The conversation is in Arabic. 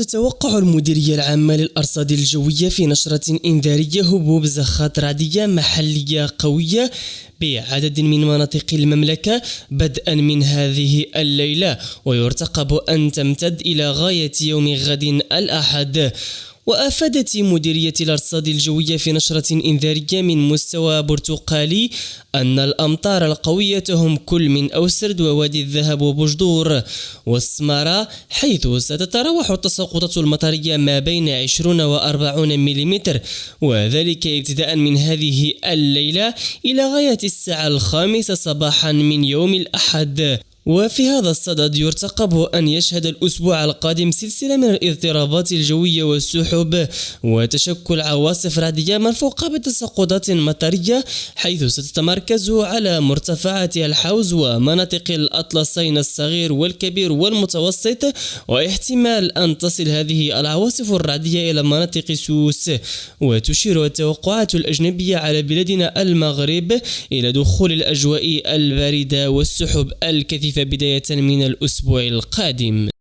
تتوقع المديرية العامة للأرصاد الجوية في نشرة إنذارية هبوب زخات رعدية محلية قوية بعدد من مناطق المملكة بدءا من هذه الليلة، ويرتقب أن تمتد إلى غاية يوم غد الأحد. وأفادت مديرية الأرصاد الجوية في نشرة إنذارية من مستوى برتقالي أن الأمطار القوية تهم كل من أوسرد ووادي الذهب وبجدور والسمارة، حيث ستتراوح التساقطات المطرية ما بين 20 و 40 ملم، وذلك ابتداء من هذه الليلة إلى غاية الساعة 5 صباحا من يوم الأحد. وفي هذا الصدد يرتقب أن يشهد الأسبوع القادم سلسلة من الاضطرابات الجوية والسحب وتشكل عواصف رعدية مرفوقة بتساقطات مطرية، حيث ستتمركز على مرتفعات الحوز ومناطق الأطلسين الصغير والكبير والمتوسط، واحتمال أن تصل هذه العواصف الرعدية إلى مناطق سوس. وتشير التوقعات الأجنبية على بلادنا المغرب إلى دخول الأجواء الباردة والسحب الكثيفة بداية من الأسبوع القادم.